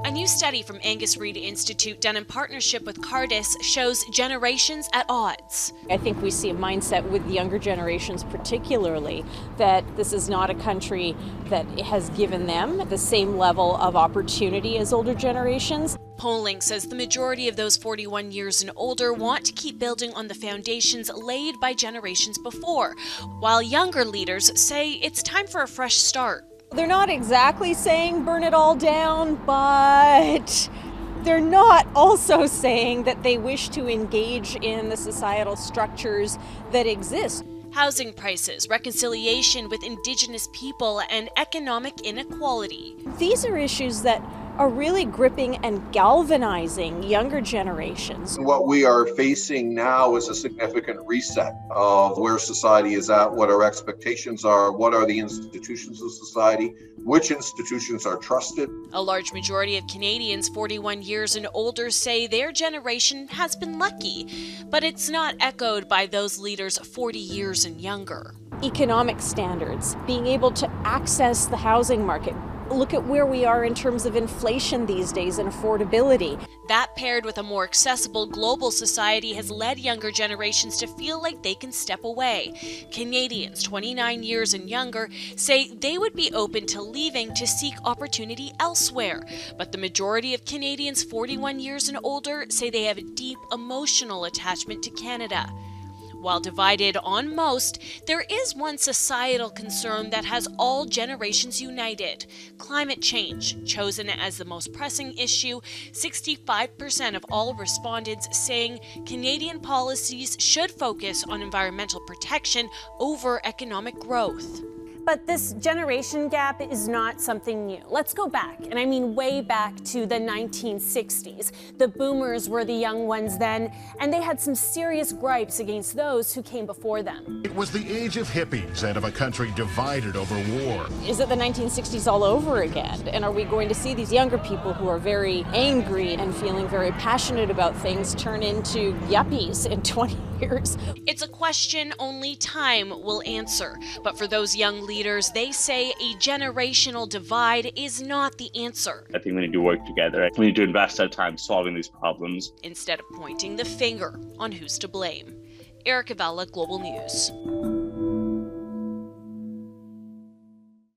A new study from Angus Reid Institute done in partnership with Cardus shows generations at odds. I think we see a mindset with younger generations particularly that this is not a country that has given them the same level of opportunity as older generations. Polling says the majority of those 41 years and older want to keep building on the foundations laid by generations before, while younger leaders say it's time for a fresh start. They're not exactly saying burn it all down, but they're not also saying that they wish to engage in the societal structures that exist. Housing prices, reconciliation with Indigenous people, and economic inequality. These are issues that are really gripping and galvanizing younger generations. What we are facing now is a significant reset of where society is at, what our expectations are, what are the institutions of society, which institutions are trusted. A large majority of Canadians 41 years and older say their generation has been lucky, but it's not echoed by those leaders 40 years and younger. Economic standards, being able to access the housing market. Look at where we are in terms of inflation these days and affordability. That paired with a more accessible global society has led younger generations to feel like they can step away. Canadians 29 years and younger say they would be open to leaving to seek opportunity elsewhere. But the majority of Canadians 41 years and older say they have a deep emotional attachment to Canada. While divided on most, there is one societal concern that has all generations united: climate change. Chosen as the most pressing issue, 65% of all respondents saying Canadian policies should focus on environmental protection over economic growth. But this generation gap is not something new. Let's go back, and I mean way back to the 1960s. The boomers were the young ones then, and they had some serious gripes against those who came before them. It was the age of hippies and of a country divided over war. Is it the 1960s all over again? And are we going to see these younger people who are very angry and feeling very passionate about things turn into yuppies in 20 years? It's a question only time will answer. But for those young leaders, they say a generational divide is not the answer. I think we need to work together. We need to invest our time solving these problems, instead of pointing the finger on who's to blame. Erica Vella, Global News.